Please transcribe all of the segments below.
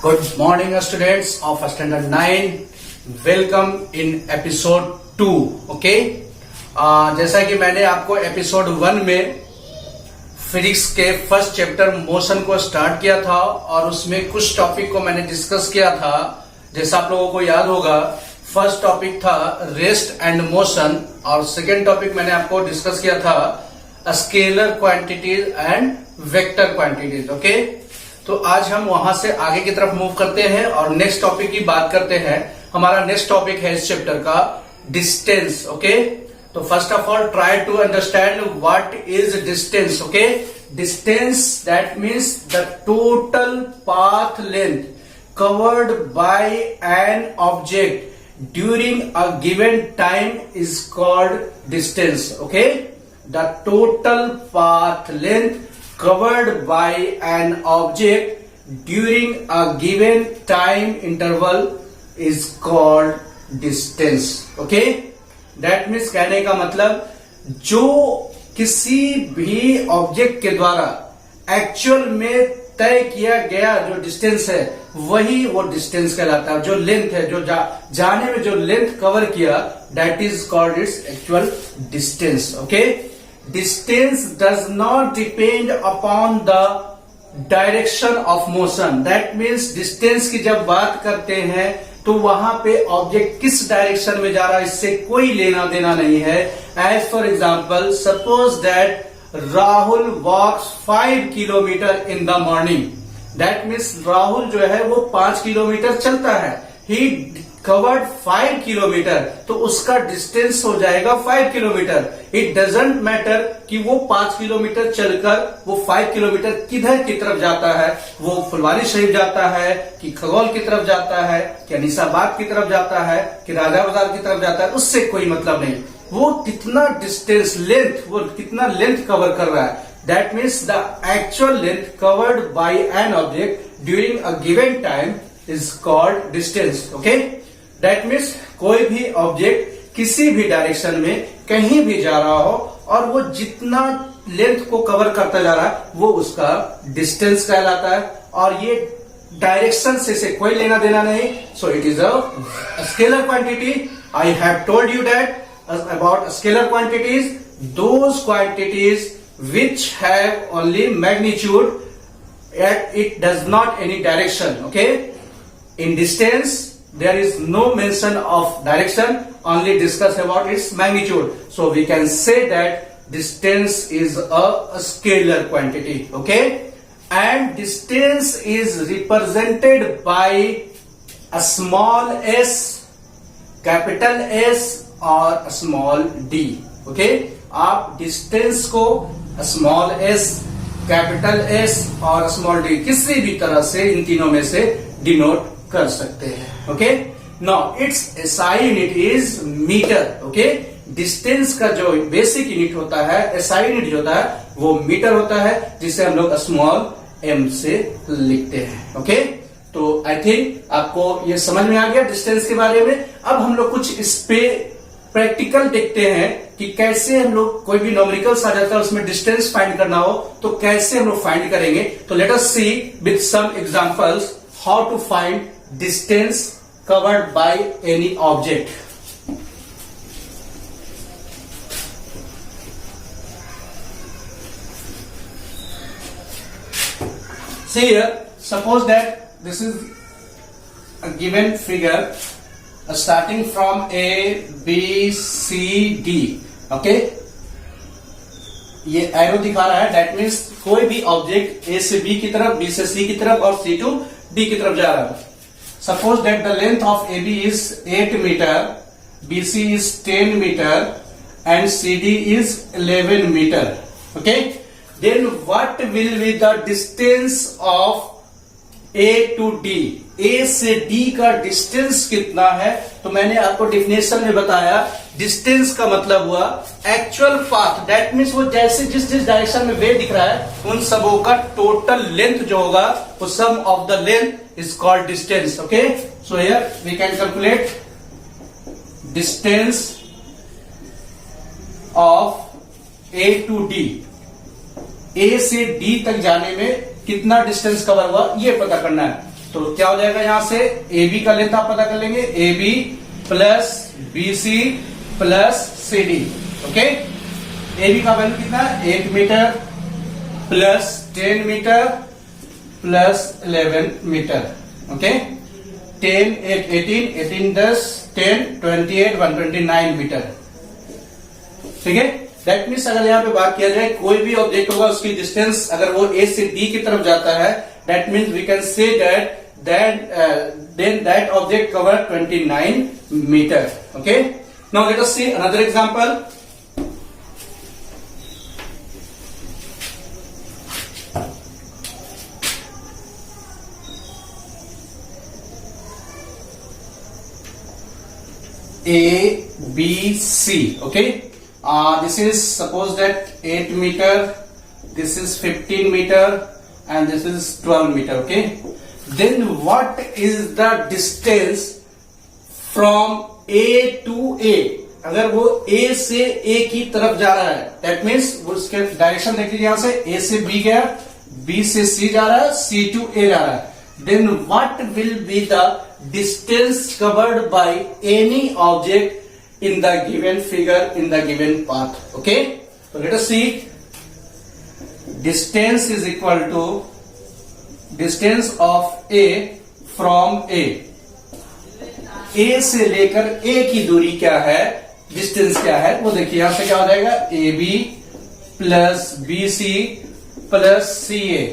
Good morning, students of standard 9. Welcome in episode 2. Okay? जैसा कि मैंने आपको एपिसोड 1 में फिजिक्स के फर्स्ट चैप्टर मोशन को स्टार्ट किया था और उसमें कुछ टॉपिक को मैंने डिस्कस किया था। जैसा आप लोगों को याद होगा, फर्स्ट टॉपिक था रेस्ट एंड मोशन और सेकेंड टॉपिक मैंने आपको डिस्कस किया था scalar quantities and vector quantities. Okay, तो आज हम वहां से आगे की तरफ मूव करते हैं और नेक्स्ट टॉपिक की बात करते हैं। हमारा नेक्स्ट टॉपिक है इस चैप्टर का डिस्टेंस। ओके, तो first of all try to understand what is distance. Okay, distance that means the total path length covered by an object during a given time is called distance. Okay, the total path length covered by an object during a given time interval is called distance. Okay, that means कहने का मतलब जो किसी भी object के द्वारा actual में तय किया गया जो डिस्टेंस है वही वो डिस्टेंस कहलाता है। जो लेंथ है, जो जाने में जो लेंथ कवर किया, that is called its actual distance. Okay, distance does not depend upon the direction of motion. That means distance की जब बात करते हैं तो वहां पे ऑब्जेक्ट किस डायरेक्शन में जा रहा है इससे कोई लेना देना नहीं है। As for example, suppose that Rahul walks 5 kilometre in the morning. That means Rahul जो है वो 5 किलोमीटर चलता है। He covered 5 किलोमीटर, तो उसका डिस्टेंस हो जाएगा 5 किलोमीटर। इट डजेंट मैटर कि वो 5 किलोमीटर चलकर वो 5 किलोमीटर किधर की तरफ जाता है, वो फुलवारी शरीफ जाता है कि खगोल की तरफ जाता है कि अनीसाबाद की तरफ जाता है कि राजा बाजार की तरफ जाता है, उससे कोई मतलब नहीं। वो कितना डिस्टेंस लेंथ, वो कितना लेंथ कवर कर रहा है, that means the actual length covered by an object during a given time is called distance. Okay, that means कोई भी ऑब्जेक्ट किसी भी डायरेक्शन में कहीं भी जा रहा हो और वो जितना लेंथ को कवर करता जा रहा है वो उसका डिस्टेंस कहलाता है। और ये डायरेक्शन से कोई लेना देना नहीं। So it is a scalar quantity. I have told you that about scalar quantities, those quantities which have only magnitude, it does not any direction. Okay, in distance there is no mention of direction, only discuss about its magnitude. So we can say that distance is a scalar quantity. Okay, and distance is represented by a small s, capital S or a small d. Okay, आप distance को small s, capital S और small D किसी भी तरह से इन तीनों में से डिनोट कर सकते हैं। Okay, now its SI unit is metre. Okay, distance का जो बेसिक यूनिट होता है, एसआई यूनिट जो होता है वो मीटर होता है, जिसे हम लोग स्मॉल एम से लिखते हैं। ओके, तो आई थिंक आपको ये समझ में आ गया डिस्टेंस के बारे में। अब हम लोग कुछ इस पे प्रैक्टिकल देखते हैं कि कैसे हम लोग कोई भी न्यूमेरिकल्स आ जाता है उसमें डिस्टेंस फाइंड करना हो तो कैसे हम लोग फाइंड करेंगे। तो let us see with some examples how to find distance covered by any object. See here, suppose that this is a given figure starting from A, B, C, D. Okay, ये arrow दिखा रहा है, that means कोई भी object A से B की तरफ, B से सी की तरफ और सी टू डी की तरफ जा रहा है। Suppose that the length of A B is 8 metre, B C is 10 metre and C D is 11 metre. Okay, then what will be the distance of A to D. A से D का distance कितना है, तो मैंने आपको definition में बताया distance का मतलब हुआ एक्चुअल पाथ, दैट मीन्स वो जैसे जिस जिस डायरेक्शन में वे दिख रहा है उन सबों का टोटल लेंथ जो होगा वो sum of the length is called distance. Okay, so here we can calculate distance of A to D. A से डी तक जाने में कितना डिस्टेंस कवर हुआ ये पता करना है। तो क्या हो जाएगा यहां से ए बी का लेंथ आप पता कर लेंगे, A B plus B C plus C D. Okay, A B का वैल्यू कितना, 8 metre plus 10 metre plus 11 metre. Okay, 10 8 18 18 10 10 28 129 metre. ठीक है, दैट मीन्स अगर यहाँ पे बात किया जाए कोई भी ऑब्जेक्ट होगा उसकी डिस्टेंस अगर वो ए से डी की तरफ जाता है, that means we can say then that object cover 29 meter. Okay, now let us see another example. A, B, C. Okay, this is suppose that 8 meter, this is 15 meter, and this is 12 meter. Okay, then what is the distance from A to A? अगर वो A से A की तरफ जा रहा है, that means उसके direction देख लीजिए, यहां से A से B गया, B से C जा रहा है, C to A जा रहा है, then what will be the distance covered by any object in the given figure in the given path? Okay, so let us see. Distance is equal to distance of A from A. A से लेकर A की दूरी क्या है, distance क्या है, वो देखिए यहां से क्या हो जाएगा, A B plus B C plus C A.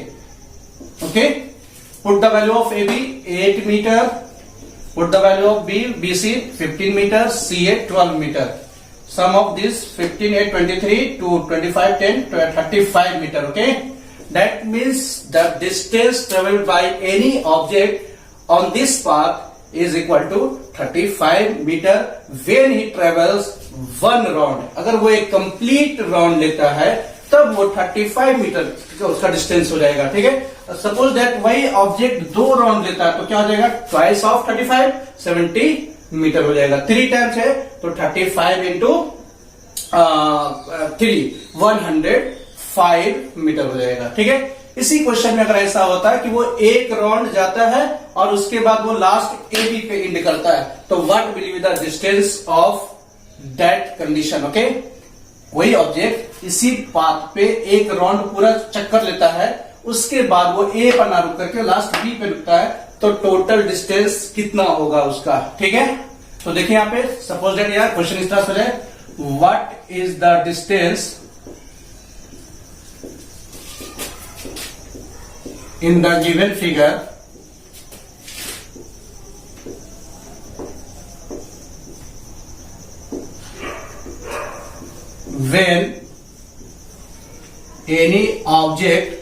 Okay, put the value of A B 8 metre, put the value of B C 15 metre, C A 12 metre. Sum of this 15 8 23 to 25 10 35 meter. Okay, that means the distance traveled by any object on this path is equal to 35 meter when he travels one round. अगर वो एक complete round लेता है तब वो 35 metre उसका distance हो जाएगा। ठीक है, सपोज दैट वही ऑब्जेक्ट 2 राउंड लेता है तो क्या हो जाएगा, ट्वाइस ऑफ 35 70 मीटर हो जाएगा। 3 टाइम्स है तो 35 इंटू 3 105 मीटर हो जाएगा। ठीक है, इसी क्वेश्चन में अगर ऐसा होता है कि वो एक राउंड जाता है और उसके बाद वो लास्ट ए बी पे एंड करता है, तो what will be the distance of that condition. Okay, कोई ऑब्जेक्ट इसी पाथ पे एक राउंड पूरा चक्कर लेता है, उसके बाद वो ए पर ना रुक करके लास्ट बी पे रुकता है, तो टोटल डिस्टेंस कितना होगा उसका। ठीक है, तो देखिए यहाँ पे सपोज दैट यार क्वेश्चन इस तरह से है, what is the distance in the given figure when any object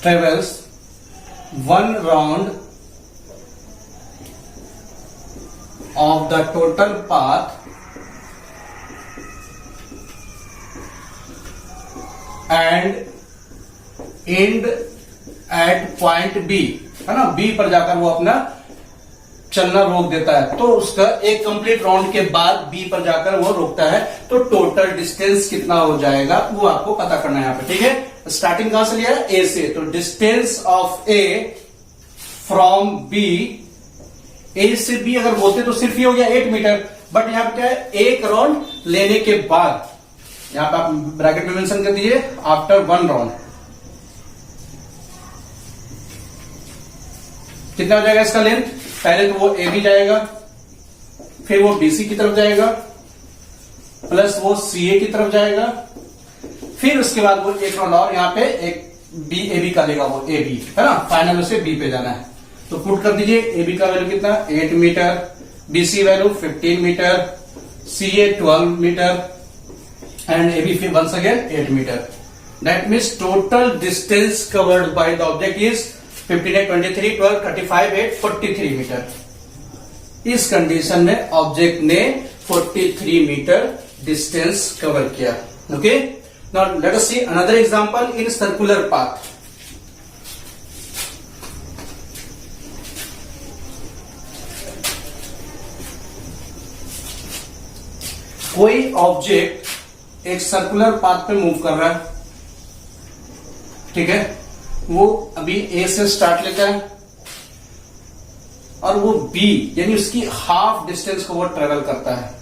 travels one round of the total path and end at point B, है ना, B पर जाकर वो अपना चलना रोक देता है, तो उसका एक कंप्लीट राउंड के बाद B पर जाकर वो रोकता है, तो टोटल डिस्टेंस कितना हो जाएगा वो आपको पता करना है यहाँ पे। ठीक है, स्टार्टिंग कहां से लिया है, A से, तो distance of A from B, A से B अगर बोलते तो सिर्फ ये हो गया 8 मीटर, बट यहाँ पे क्या है, एक राउंड लेने के बाद, यहां पे आप ब्रैकेट में मेंशन कर दीजिए आफ्टर 1 राउंड, कितना हो जाएगा इसका लेंथ। पहले तो वो ए बी जाएगा, फिर वो बी सी की तरफ जाएगा, प्लस वो सी ए की तरफ जाएगा, फिर उसके बाद वो एक राउंड और यहाँ पे एक बी ए बी का लेगा, वो ए बी है ना, फाइनल उसे बी पे जाना है। तो पुट कर दीजिए, ए बी का वैल्यू कितना 8 metre, B C value 15 metre, C A 12 metre and AB once again 8 meter. That means total distance covered by the object is 15 8 23 12 35 8 43 meter. इस कंडीशन में ऑब्जेक्ट ने 43 मीटर डिस्टेंस कवर किया। Okay, now let us see another example in circular path. कोई object एक circular path पे move कर रहा है, ठीक है, वो अभी ए से स्टार्ट लेता है और वो बी यानी उसकी हाफ डिस्टेंस को वो ट्रेवल करता है।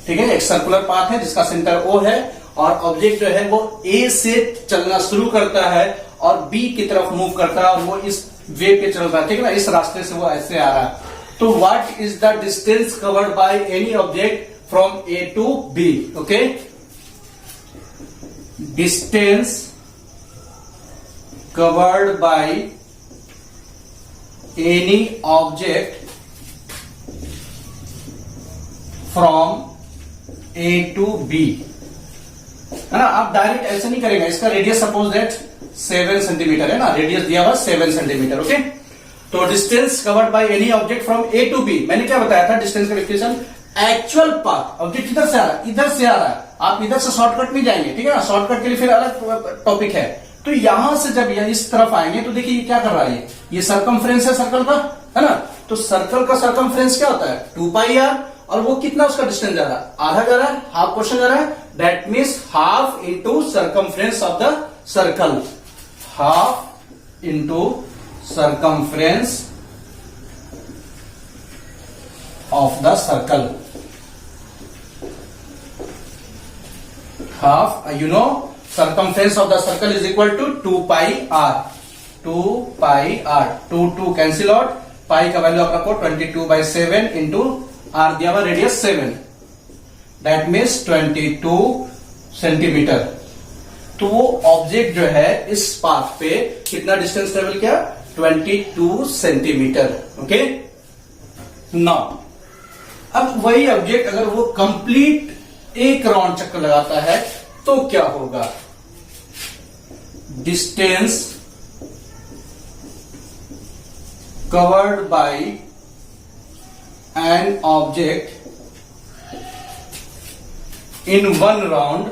ठीक है, एक सर्कुलर पाथ है जिसका सेंटर ओ है और ऑब्जेक्ट जो है वो ए से चलना शुरू करता है और बी की तरफ मूव करता है और वो इस वे पे चल रहा है। ठीक है ना, इस रास्ते से वो ऐसे आ रहा है। तो what is the distance covered by any object from A to B? Okay, distance covered by any object from A to B, है ना। आप डायरेक्ट ऐसे नहीं करेंगे। इसका रेडियस सपोज दैट 7 सेंटीमीटर है ना, रेडियस दिया हुआ 7 सेंटीमीटर। ओके, तो distance covered by any object from A to B, मैंने क्या बताया था डिस्टेंस का डेफिनेशन? एक्चुअल पाथ, ऑब्जेक्ट इधर से आ रहा है, इधर से आ रहा है, आप इधर से शॉर्टकट नहीं जाएंगे। ठीक है ना, शॉर्टकट के लिए फिर अलग टॉपिक है। तो यहां से जब ये इस तरफ आएंगे तो देखिए ये क्या कर रहा है, ये सरकमफ्रेंस है सर्कल का, है ना। तो सर्कल का सरकमफ्रेंस क्या होता है? 2πr, और वो कितना उसका डिस्टेंस जा रहा है? आधा जा रहा है, हाफ पोर्शन जा रहा है। That means half into circumference of the circle, half into circumference of the circle, half, you know circumference of the circle is equal to 2πr, 2πr, 2 cancel out, pi का value आप रखो 22/7 into are दिया हुआ radius 7, that means 22 centimetre. तो वो object जो है इस पाथ पे कितना डिस्टेंस ट्रेवल किया? 22 सेंटीमीटर। ओके, नाउ अब वही ऑब्जेक्ट अगर वो कंप्लीट एक राउंड चक्कर लगाता है तो क्या होगा? Distance covered by an object in one round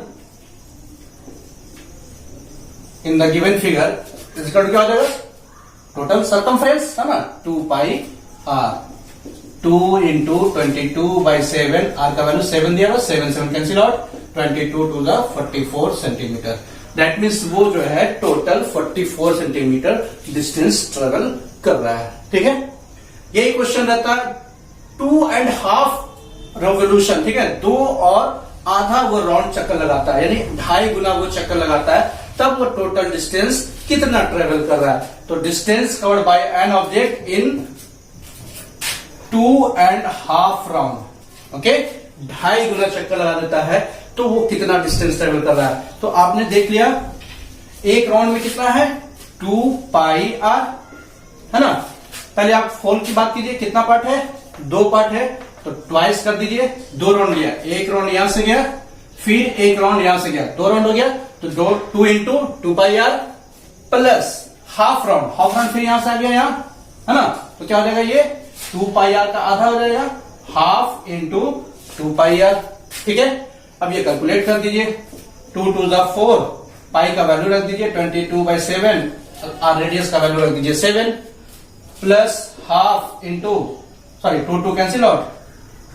in the given figure is equal to क्या हो जाएगा? टोटल सरकमफ्रेंस है ना, 2πr, 2 इंटू 22/7, आर का वैल्यू 7 दिया हुआ, 7 cancel out, 22 to the 44 centimetre. That means वो जो है टोटल 44 सेंटीमीटर डिस्टेंस ट्रेवल कर रहा है। ठीक है, यही क्वेश्चन रहता है 2.5 रेवोल्यूशन। ठीक है, 2 और आधा वो राउंड चक्कर लगाता है, यानी 2.5 गुना वो चक्कर लगाता है, तब वो टोटल डिस्टेंस कितना ट्रेवल कर रहा है? तो distance covered by an object in 2.5 round, okay, 2.5 गुना चक्कर लगा देता है तो वो कितना डिस्टेंस ट्रेवल कर रहा है? तो आपने देख लिया एक राउंड में कितना है? 2πr, है ना। पहले आप फोल की बात कीजिए, कितना पार्ट है? 2 पार्ट है, तो ट्वाइस कर दीजिए, 2 राउंड लिया, एक राउंड यहां से गया, फिर एक राउंड यहां से गया, 2 राउंड हो गया, तो 2 into 2πr plus half round फिर यहां से आ गया यहाँ, है ना। तो क्या हो जाएगा? ये 2πr का आधा हो जाएगा, हाफ इंटू 2πr। ठीक है, अब ये कैलकुलेट कर दीजिए, 2 टू द 4, पाई का वैल्यू रख दीजिए 22/7, और रेडियस का वैल्यू रख दीजिए 7, plus half into, sorry 2 cancel out,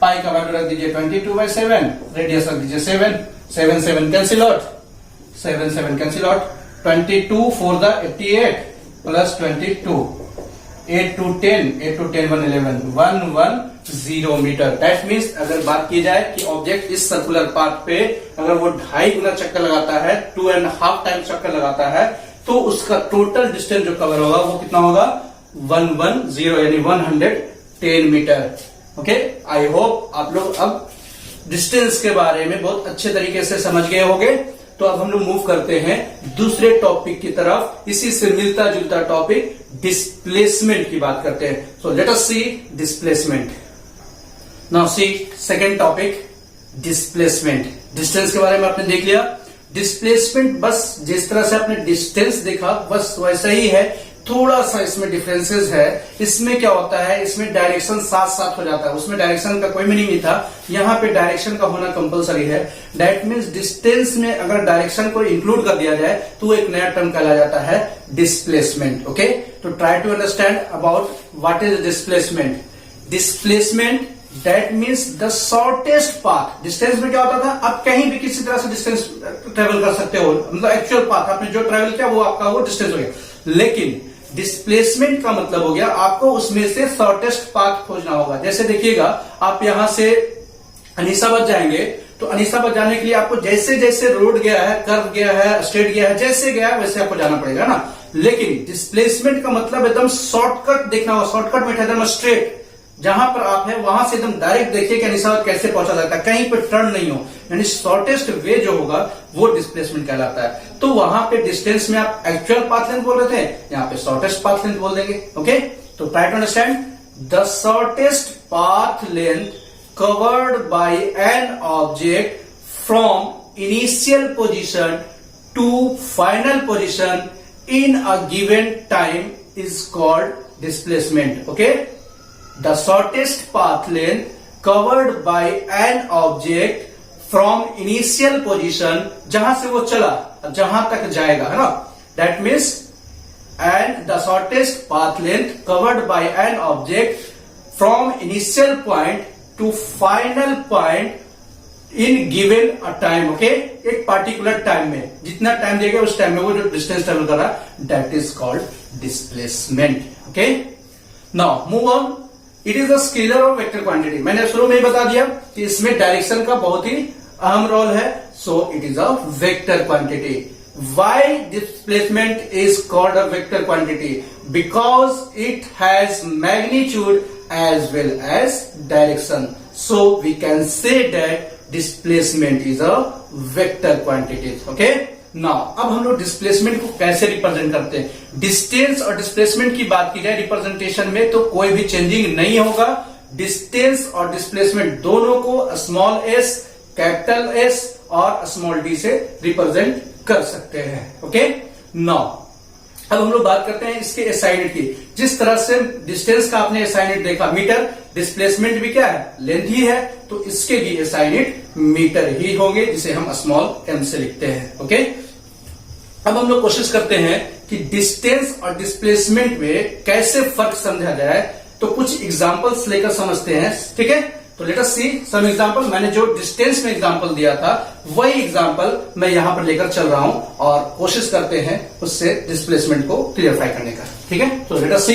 pi का वैल्यू रख दीजिए 22/7, रेडियस रख दीजिए 7, 7 cancel out, 7 cancel out, 22 4 the 88 plus 22, 8 to 10 111 110 metre. That means अगर बात की जाए कि ऑब्जेक्ट इस सर्कुलर पाथ पे अगर वो 2.5 गुना चक्कर लगाता है, 2.5 टाइम चक्कर लगाता है, तो उसका टोटल डिस्टेंस जो कवर होगा वो कितना होगा? 110 यानी 110 मीटर। ओके, आई होप आप लोग अब डिस्टेंस के बारे में बहुत अच्छे तरीके से समझ गए होंगे। तो अब हम लोग मूव करते हैं दूसरे टॉपिक की तरफ, इसी से मिलता जुलता टॉपिक डिस्प्लेसमेंट की बात करते हैं। So let us see displacement. Now see second topic, displacement. Distance के बारे में आपने देख लिया, डिस्प्लेसमेंट बस जिस तरह से आपने डिस्टेंस देखा बस वैसा ही है, थोड़ा सा इसमें डिफरेंसेस है। इसमें क्या होता है, इसमें डायरेक्शन साथ साथ हो जाता है, उसमें डायरेक्शन का कोई मीनिंग नहीं था, यहाँ पे डायरेक्शन का होना कंपलसरी है। दैट मीन्स डिस्टेंस में अगर डायरेक्शन को इंक्लूड कर दिया जाए तो एक नया टर्म कहलाया जाता है डिस्प्लेसमेंट। ओके, तो try to understand about what is displacement. Displacement that means the shortest path. Distance में क्या होता था, आप कहीं भी किसी तरह से डिस्टेंस ट्रेवल कर सकते हो, मतलब एक्चुअल पाथ आपने जो ट्रेवल किया वो आपका वो डिस्टेंस हो गया। लेकिन डिस्प्लेसमेंट का मतलब हो गया आपको उसमें से शॉर्टेस्ट पाथ खोजना होगा। जैसे देखिएगा, आप यहां से अनीसाबाद जाएंगे तो अनीसाबाद जाने के लिए आपको जैसे जैसे रोड गया है, कर्व गया है, स्ट्रेट गया है, जैसे गया है वैसे आपको जाना पड़ेगा ना। लेकिन डिस्प्लेसमेंट का मतलब एकदम शॉर्टकट देखना होगा, शॉर्टकट में एकदम स्ट्रेट जहां पर आप है वहां से एकदम डायरेक्ट देखिए कि अनीसाबाद कैसे पहुंचा जाता है, कहीं पर टर्न नहीं हो, यानी शॉर्टेस्ट वे जो होगा वो डिस्प्लेसमेंट कहलाता है। तो वहां पे डिस्टेंस में आप एक्चुअल पाथ लेंथ बोल रहे थे, यहाँ पे शॉर्टेस्ट पाथ लेंथ बोल देंगे। ओके, तो try to understand the shortest path length covered by an object from initial position to final position in a given time is called displacement. Okay, the shortest path length covered by an object from initial position, जहां से वो चला जहां तक जाएगा, है ना, that means and the shortest path length covered by an object from initial point to final point in given a time. Okay, एक पार्टिकुलर टाइम में जितना टाइम देगा उस टाइम में वो जो डिस्टेंस ट्रेवल कर रहा है that is called displacement. Okay, now move on. It is a scalar और वेक्टर क्वांटिटी। मैंने शुरू में ही बता दिया कि इसमें डायरेक्शन का बहुत ही अहम रोल है, so it is a vector quantity. Why displacement is called a vector quantity? Because it has magnitude as well as direction. So we can say that displacement is a vector quantity. Okay? Now, अब हम लोग displacement को कैसे represent करते हैं? Distance और displacement की बात की जाए रिप्रेजेंटेशन में तो कोई भी चेंजिंग नहीं होगा। डिस्टेंस और डिस्प्लेसमेंट दोनों को स्मॉल एस, कैपिटल एस और स्मॉल डी से रिप्रेजेंट कर सकते हैं। ओके, नाउ अब हम लोग बात करते हैं इसके एसआई यूनिट की। जिस तरह से डिस्टेंस का आपने एसआई यूनिट देखा मीटर, डिस्प्लेसमेंट भी क्या है, लेंथ ही है, तो इसके भी एसआई यूनिट मीटर ही होंगे, जिसे हम स्मॉल एम से लिखते हैं। ओके, अब हम लोग कोशिश करते हैं कि डिस्टेंस और डिस्प्लेसमेंट में कैसे फर्क समझा जाए, तो कुछ एग्जांपल्स लेकर समझते हैं। ठीक है, तो लेट अस सी सम एग्जांपल। मैंने जो डिस्टेंस में एग्जांपल दिया था वही एग्जांपल मैं यहां पर लेकर चल रहा हूं और कोशिश करते हैं उससे डिस्प्लेसमेंट को क्लियरफाई करने का। ठीक है, तो लेट अस सी।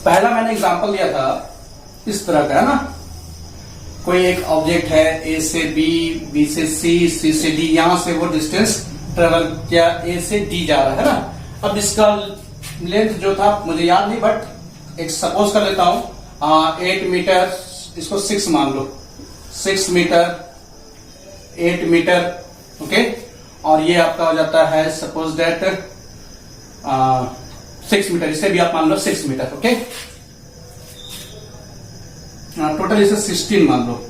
पहला मैंने एग्जांपल दिया था इस तरह का, है ना, कोई एक ऑब्जेक्ट है, ए से बी, बी से सी, सी से डी, यहां से वो डिस्टेंस ट्रेवल किया, ए से डी जा रहा है ना। अब इसका लेंथ जो था मुझे याद नहीं, बट एक सपोज कर लेता हूं 8 मीटर, इसको 6 मान लो, 6 मीटर, 8 मीटर। ओके, और ये आपका हो जाता है सपोज दैट 6 मीटर, इसे भी आप मान लो 6 मीटर। ओके, टोटल इसे 16 मान लो।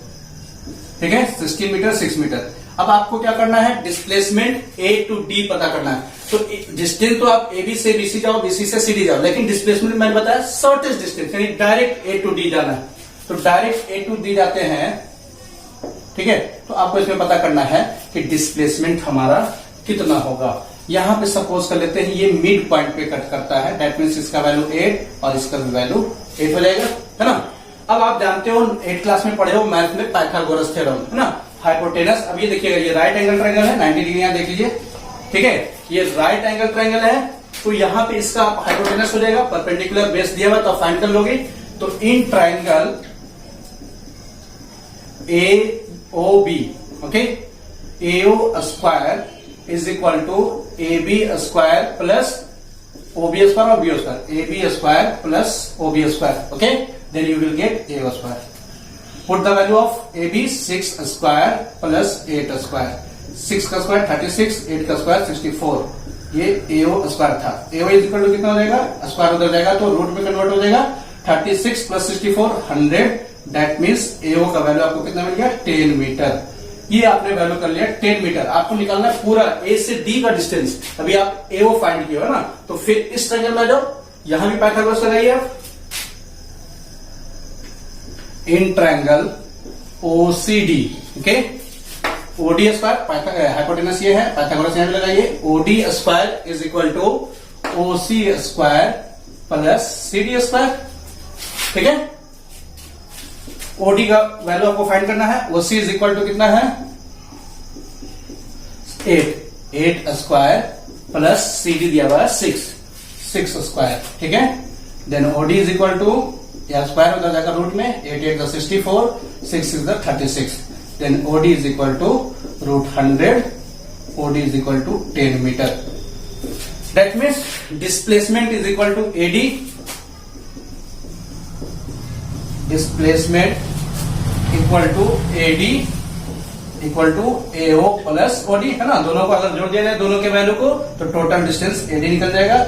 ठीक है, 16 मीटर, 6 मीटर। अब आपको क्या करना है, डिस्प्लेसमेंट ए टू डी पता करना है। तो डिस्टेंस तो आप ए बी से बीसी जाओ, बीसी से सी डी जाओ, लेकिन डिस्प्लेसमेंट मैंने बताया शॉर्टेस्ट डिस्टेंस, यानी डायरेक्ट ए टू डी जाना है। तो डायरेक्ट ए टू डी जाते हैं। ठीक है, तो आपको इसमें पता करना है कि डिस्प्लेसमेंट हमारा कितना होगा। यहां पे सपोज कर लेते हैं ये मिड पॉइंट पे कट करता है, दैट मीन्स इसका वैल्यू 8 और इसका भी वैल्यू 8 हो जाएगा, है ना। अब आप जानते हो 8 क्लास में पढ़े हो मैथ में पाइथागोरस थ्योरम, है ना, हाइपोटेनस। अब ये देखिएगा, ये राइट एंगल ट्रायंगल है, 90 डिग्री यहां देख लीजिए। ठीक है, ये राइट एंगल ट्रायंगल है, तो यहां पे इसका हाइपोटेनस हो जाएगा, परपेंडिकुलर बेस दिया हुआ तो फाइंड कर लोगे। तो in triangle AOB, okay, AO square is equal to AB square plus OB square और BO square, AB square plus OB square. Okay, then you will get AO square. Put the value of AB 6 square plus 8 square, 6 का square 36, 8 का square 64, ये AO square था। AO is equal to कितना हो जाएगा, square उधर जाएगा तो रूट में कन्वर्ट हो जाएगा, 36 प्लस 64 100, दैट मीन्स AO का वैल्यू आपको कितना मिल गया, 10 मीटर। ये आपने वैल्यू कर लिया 10 मीटर। आपको निकालना है पूरा A से D का डिस्टेंस। अभी आप AO फाइंड किया है ना, तो फिर इस ट्रायंगल में जाओ, यहां भी पाइथागोरस लगाइए आप। In triangle OCD, okay, OD square, hypotenuse ये है, पाइथागोरस यहां पे लगाइए, OD square is equal to OC square plus CD square. ठीक है, ओडी का वैल्यू आपको फाइंड करना है, ओसी इज इक्वल टू कितना है 8 स्क्वायर प्लस सीडी दिया हुआ है 6 स्क्वायर। ठीक है, then OD is equal to या स्क्वायर उधर जाकर रूट में 8 8 64, 6 is the 36, then OD is equal to root 100, OD is equal to 10 meter. That means displacement is equal to AD, displacement equal to AD equal to AO plus OD है ना, दोनों को अगर जोड़ दिया जाए दोनों के वैल्यू को तो टोटल डिस्टेंस AD निकल जाएगा।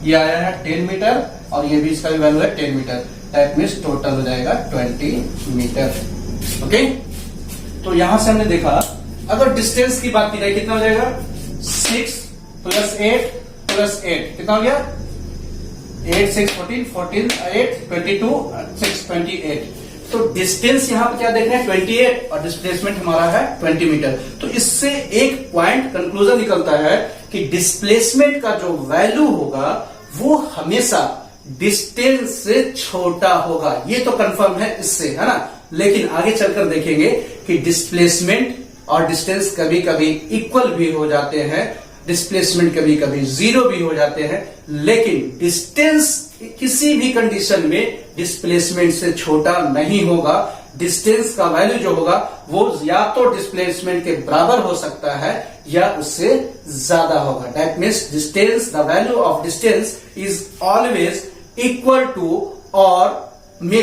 ये आया है 10 मीटर और ये भी इसका भी वैल्यू है 10 मीटर, दैट मीन्स टोटल हो जाएगा 20 मीटर। ओके, तो यहां से हमने देखा अगर डिस्टेंस की बात की जाए कितना हो जाएगा 6 प्लस 8 प्लस 8 कितना हो गया 8 6 14 14 8 22 6 28। तो डिस्टेंस यहां पर क्या देख रहे हैं 28 और डिस्प्लेसमेंट हमारा है 20 मीटर। तो इससे एक पॉइंट कंक्लूजन निकलता है कि डिस्प्लेसमेंट का जो वैल्यू होगा वो हमेशा डिस्टेंस से छोटा होगा, ये तो कंफर्म है इससे, है ना। लेकिन आगे चलकर देखेंगे कि डिस्प्लेसमेंट और डिस्टेंस कभी कभी इक्वल भी हो जाते हैं, डिस्प्लेसमेंट कभी कभी जीरो भी हो जाते हैं, लेकिन डिस्टेंस किसी भी कंडीशन में डिस्प्लेसमेंट से छोटा नहीं होगा। डिस्टेंस का वैल्यू जो होगा वो या तो डिस्प्लेसमेंट के बराबर हो सकता है या उससे ज्यादा होगा। That means distance, the value of distance is always equal to और मे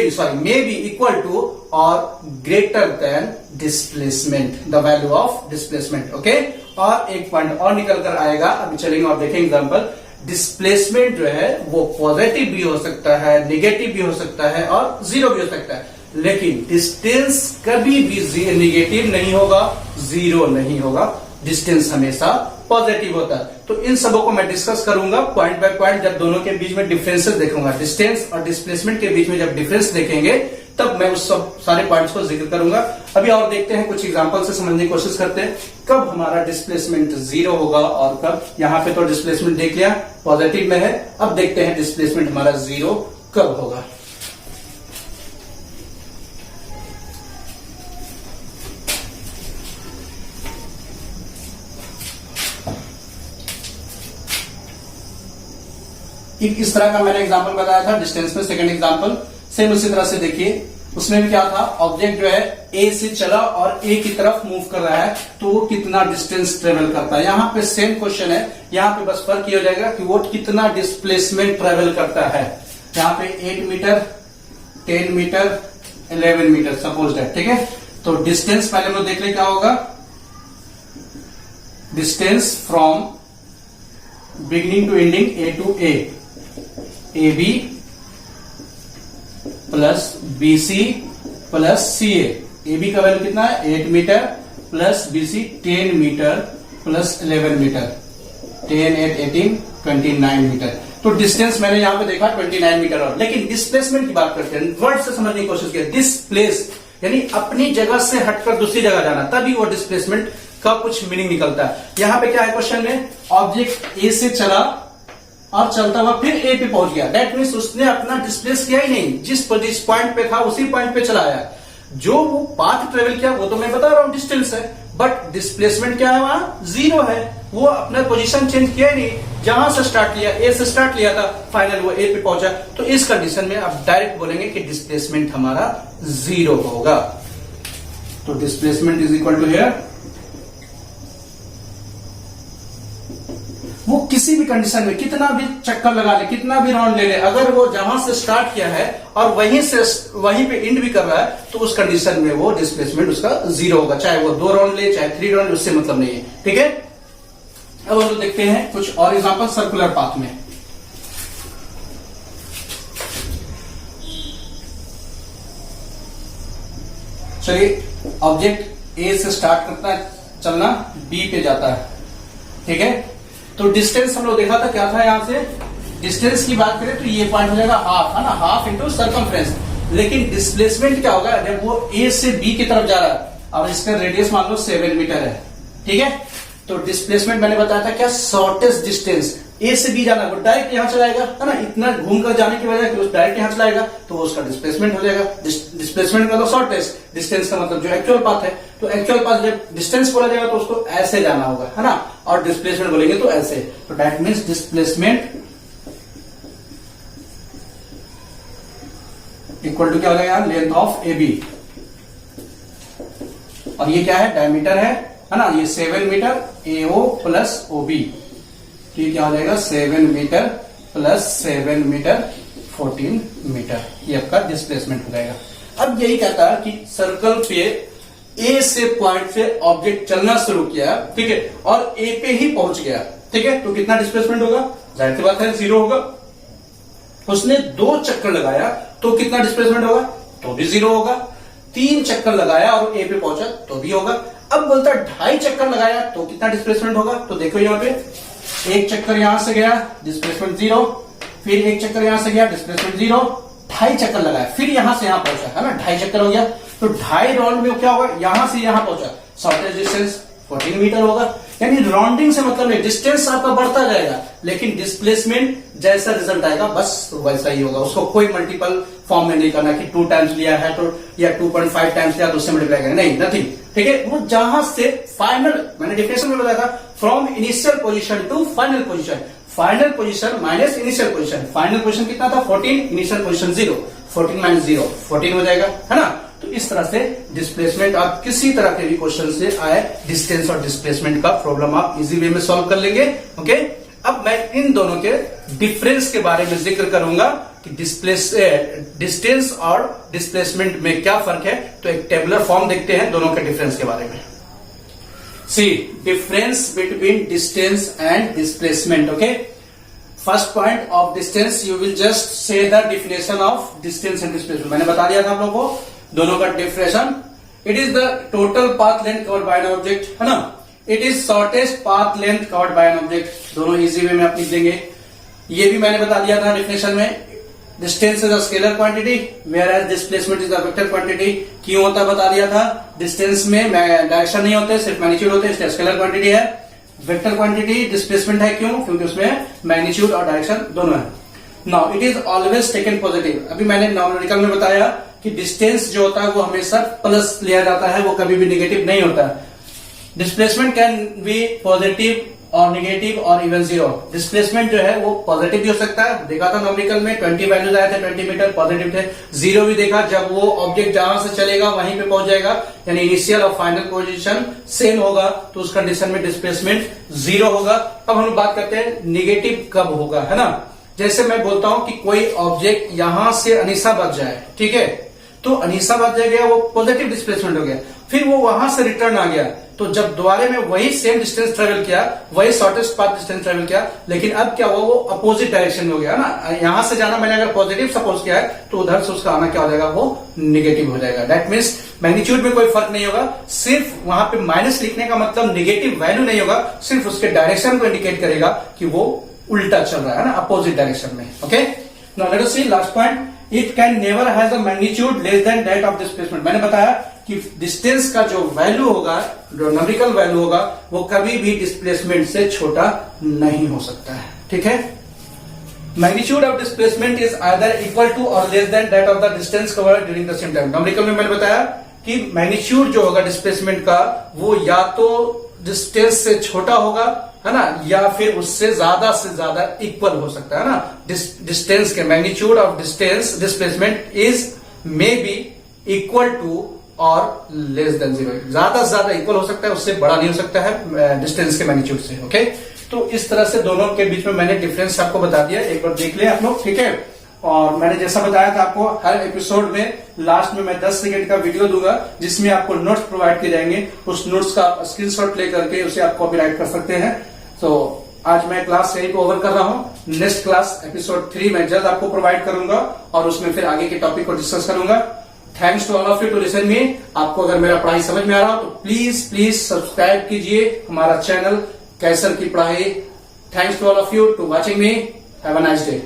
बी इक्वल टू और greater than displacement, the value of displacement. Okay, और एक पॉइंट और निकल कर आएगा, अभी चलेंगे और देखेंगे एग्जांपल। डिस्प्लेसमेंट जो है वो पॉजिटिव भी हो सकता है, नेगेटिव भी हो सकता है और जीरो भी हो सकता है, लेकिन डिस्टेंस कभी भी नेगेटिव नहीं होगा, जीरो नहीं होगा, डिस्टेंस हमेशा पॉजिटिव होता है। तो इन सबों को मैं डिस्कस करूंगा पॉइंट बाय पॉइंट, जब दोनों के बीच में डिफरेंसेस देखूंगा, डिस्टेंस और डिस्प्लेसमेंट के बीच में जब डिफरेंस देखेंगे तब मैं उस सब सारे पॉइंट्स को जिक्र करूंगा। अभी और देखते हैं, कुछ एग्जांपल से समझने की कोशिश करते हैं कब हमारा डिस्प्लेसमेंट जीरो होगा और कब। यहां पे तो डिस्प्लेसमेंट देख लिया पॉजिटिव में है, अब देखते हैं डिस्प्लेसमेंट हमारा जीरो कब होगा। इस तरह का मैंने एग्जांपल बताया था डिस्टेंस में। सेकंड एग्जांपल सेम उसी तरह से देखिए, उसमें भी क्या था, ऑब्जेक्ट जो है ए से चला और ए की तरफ मूव कर रहा है, तो वो कितना डिस्टेंस ट्रेवल करता है। यहां पे सेम क्वेश्चन है, यहां पे बस फर्क ये हो जाएगा कि वो कितना डिस्प्लेसमेंट ट्रेवल करता है। यहां पे 8 metre 10 metre 11 metre suppose that. ठीक है, तो डिस्टेंस पहले हम लोग देख ले क्या होगा, distance from beginning to ending A to A B plus B C plus C A B का वैल्यू कितना है 8 metre plus B C 10 metre plus 11 metre, 10 8 18 29 metre. तो डिस्टेंस मैंने यहां पे देखा 29 मीटर। और लेकिन डिस्प्लेसमेंट की बात करते हैं, वर्ड से समझने की कोशिश किया। डिस्प्लेस यानी अपनी जगह से हटकर दूसरी जगह जाना, तभी वो डिस्प्लेसमेंट का कुछ मीनिंग निकलता है। यहां पे क्या है क्वेश्चन में, ऑब्जेक्ट ए से चला और चलता हुआ फिर ए पे पहुंच गया, दैट मीन्स उसने अपना डिस्प्लेस किया ही नहीं, जिस पॉइंट पे था उसी पॉइंट पे चला आया। जो वो पाथ ट्रेवल किया वो तो मैं बता रहा हूं डिस्टेंस है, बट डिस्प्लेसमेंट क्या है, वहां जीरो है, वो अपना पोजीशन चेंज किया ही नहीं। जहां से स्टार्ट लिया, ए से स्टार्ट लिया था, फाइनल वो ए पे पहुंचा। तो इस कंडीशन में आप डायरेक्ट बोलेंगे कि डिस्प्लेसमेंट हमारा जीरो होगा। तो displacement is equal to here, वो किसी भी कंडीशन में कितना भी चक्कर लगा ले, कितना भी राउंड ले ले, अगर वो जहां से स्टार्ट किया है और वहीं पे एंड भी कर रहा है, तो उस कंडीशन में वो डिस्प्लेसमेंट उसका जीरो होगा, चाहे वो 2 राउंड ले चाहे 3 राउंड, उससे मतलब नहीं है। ठीक है, अब हम लोग देखते हैं कुछ और एग्जांपल सर्कुलर पाथ में। चलिए, ऑब्जेक्ट ए से स्टार्ट करता है चलना, बी पे जाता है। ठीक है, तो डिस्टेंस हम लोग देखा था क्या था, यहां से डिस्टेंस की बात करें तो ये पॉइंट हो जाएगा हाफ, है ना, हाफ इंटू सर्कमफ्रेंस। लेकिन डिस्प्लेसमेंट क्या होगा, जब वो ए से बी की तरफ जा रहा है, और इसका रेडियस मान लो 7 मीटर है, ठीक है। तो डिस्प्लेसमेंट मैंने बताया था क्या, शॉर्टेस्ट डिस्टेंस ए से बी जाना, वो डायरेक्ट यहां चलाएगा, है ना, इतना घूम कर जाने की वजह से डायरेक्ट यहां चलाएगा, तो वो उसका डिस्प्लेसमेंट हो जाएगा। डिस्प्लेसमेंट का मतलब शॉर्टेस्ट डिस्टेंस का मतलब जो एक्चुअल पाथ है, तो एक्चुअल पाथ जब डिस्टेंस बोला जाएगा तो उसको ऐसे जाना होगा, है ना, और डिस्प्लेसमेंट बोलेंगे तो ऐसे, तो that means displacement equal to क्या हो जाएगा, लेंथ ऑफ ए बी, और ये क्या है, डायमीटर है ना, ये 7 मीटर AO प्लस OB, तो ये क्या हो जाएगा 7 मीटर प्लस 7 मीटर 14 मीटर, ये आपका डिस्प्लेसमेंट हो जाएगा। अब यही कहता है कि सर्कल पे ए से पॉइंट से ऑब्जेक्ट चलना शुरू किया, ठीक है, और ए पे ही पहुंच गया, ठीक है, तो कितना डिस्प्लेसमेंट होगा, जाहिर सी बात है 0 होगा। उसने 2 चक्कर लगाया तो कितना डिस्प्लेसमेंट होगा, तो भी 0 होगा। 3 चक्कर लगाया और ए पे पहुंचा तो भी होगा। अब बोलता 2.5 चक्कर लगाया तो कितना डिस्प्लेसमेंट होगा, तो देखो यहां पे 1 चक्कर यहां से गया, डिस्प्लेसमेंट 0, फिर 1 चक्कर यहां से गया, डिस्प्लेसमेंट 0, 2.5 चक्कर लगाया, फिर यहां से यहां पहुंचा, है ना, 2.5 चक्कर हो गया, तो 2.5 राउंड में क्या होगा, यहां से यहां पहुंचा, शॉर्टेस्ट डिस्टेंस 14 मीटर होगा। यानी राउंडिंग से मतलब है डिस्टेंस आपका बढ़ता जाएगा, लेकिन डिस्प्लेसमेंट जैसा रिजल्ट आएगा बस वैसा ही होगा। उसको कोई मल्टीपल फॉर्म में नहीं करना कि 2 टाइम्स लिया है तो या 2.5 टाइम्स लिया तो उससे मल्टीप्लाई करेंगे, नहीं, नथिंग, ठीक है। वो जहां से फाइनल, मैंने डिफिनेशन में बताया था, from initial position to final position, final position minus initial position, final position कितना था 14, इनिशियल पोजीशन 0, 14 माइनस 0 14 हो जाएगा, है ना। तो इस तरह से डिस्प्लेसमेंट आप किसी तरह के भी क्वेश्चन से आए, डिस्टेंस और डिस्प्लेसमेंट का प्रॉब्लम आप इजी वे में सॉल्व कर लेंगे, ओके। अब मैं इन दोनों के डिफरेंस के बारे में जिक्र करूंगा कि डिस्टेंस और डिस्प्लेसमेंट में क्या फर्क है। तो एक टेबुलर फॉर्म देखते हैं दोनों के डिफरेंस के बारे में। See difference between distance and displacement, okay. First point of distance, you will just say the definition of distance and displacement. मैंने बता दिया था आप लोगों को दोनों का difference. It is the total path length covered by an object, है ना। It is shortest path length covered by an object, दोनों इजी वे में आप लिख देंगे। ये भी मैंने बता दिया था डिफिनेशन में। Distance is a scalar quantity whereas displacement is a vector quantity. क्यों होता बता दिया था, डिस्टेंस में डायरेक्शन नहीं होते, सिर्फ मैग्नीट्यूड होते हैं, इसलिए स्केलर क्वांटिटी है। वेक्टर क्वांटिटी डिस्प्लेसमेंट है, क्यों, क्योंकि उसमें मैग्नीट्यूड और डायरेक्शन दोनों है। Now it is always taken positive. अभी मैंने न्यूमेरिकल में बताया कि डिस्टेंस जो होता है वो हमेशा प्लस लिया जाता है, वो कभी भी नेगेटिव नहीं होता। डिस्प्लेसमेंट कैन बी पॉजिटिव और नेगेटिव और इवन 0। डिस्प्लेसमेंट जो है वो पॉजिटिव भी हो सकता है, देखा था न्यूमेरिकल में 20 वैल्यूज आए थे, 20 मीटर पॉजिटिव थे। 0 भी देखा, जब वो ऑब्जेक्ट जहां से चलेगा वहीं पे पहुंच जाएगा, यानी इनिशियल और फाइनल पोजीशन सेम होगा, तो उस कंडीशन में डिस्प्लेसमेंट 0 होगा। अब हम बात करते हैं नेगेटिव कब होगा, है ना। जैसे मैं बोलता हूं कि कोई ऑब्जेक्ट यहां से अनीसा बच जाए, ठीक है, तो अनीसा बच गया, वो पॉजिटिव डिस्प्लेसमेंट हो गया, फिर वो वहां से रिटर्न आ गया, तो जब दोबारा में वही सेम डिस्टेंस ट्रेवल किया, वही शॉर्टेस्ट पाथ डिस्टेंस ट्रेवल किया, लेकिन अब क्या हुआ, वो अपोजिट डायरेक्शन में हो गया ना। यहां से जाना मैंने अगर पॉजिटिव सपोज किया है, तो उधर से उसका आना क्या हो जाएगा, वो नेगेटिव हो जाएगा। दैट मीन्स मैग्नीट्यूड में कोई फर्क नहीं होगा, सिर्फ वहां पे माइनस लिखने का मतलब नेगेटिव वैल्यू नहीं होगा, सिर्फ उसके डायरेक्शन को इंडिकेट करेगा कि वो उल्टा चल रहा है ना, अपोजिट डायरेक्शन में, okay. Now let us see last point, it can never has a magnitude less than that of displacement. मैंने बताया कि डिस्टेंस का जो वैल्यू होगा, जो न्यूमेरिकल वैल्यू होगा, वो कभी भी डिस्प्लेसमेंट से छोटा नहीं हो सकता है, ठीक है। Magnitude of displacement is either equal to और less than that of the distance covered during the same time. Numerical में मैंने बताया कि मैग्नीट्यूड जो होगा डिस्प्लेसमेंट का, वो या तो डिस्टेंस से छोटा होगा, है ना, या फिर उससे ज्यादा से ज्यादा इक्वल हो सकता है ना। डिस्टेंस के magnitude of distance displacement is may be equal to और लेस देन 0, ज्यादा से ज्यादा इक्वल हो सकता है, उससे बड़ा नहीं हो सकता है डिस्टेंस के मैग्नीट्यूड से, ओके। तो इस तरह से दोनों के बीच में मैंने डिफरेंस आपको बता दिया, एक बार देख ले आप लोग, ठीक है। और मैंने जैसा बताया था आपको, हर एपिसोड में लास्ट में मैं 10 सेकंड का वीडियो दूंगा जिसमें आपको नोट्स प्रोवाइड किए जाएंगे। उस नोट्स का स्क्रीनशॉट ले करके उसे आप कॉपीराइट कर सकते हैं। तो आज मैं क्लास यही को ओवर कर रहा हूं। नेक्स्ट क्लास एपिसोड 3 मैं जल्द आपको प्रोवाइड करूंगा और उसमें फिर आगे के टॉपिक को डिस्कस करूंगा। Thanks to all of you to listen me. आपको अगर मेरा पढ़ाई समझ में आ रहा हो तो प्लीज सब्सक्राइब कीजिए हमारा चैनल कैसर की पढ़ाई। Thanks to all of you to watching me. Have a nice day.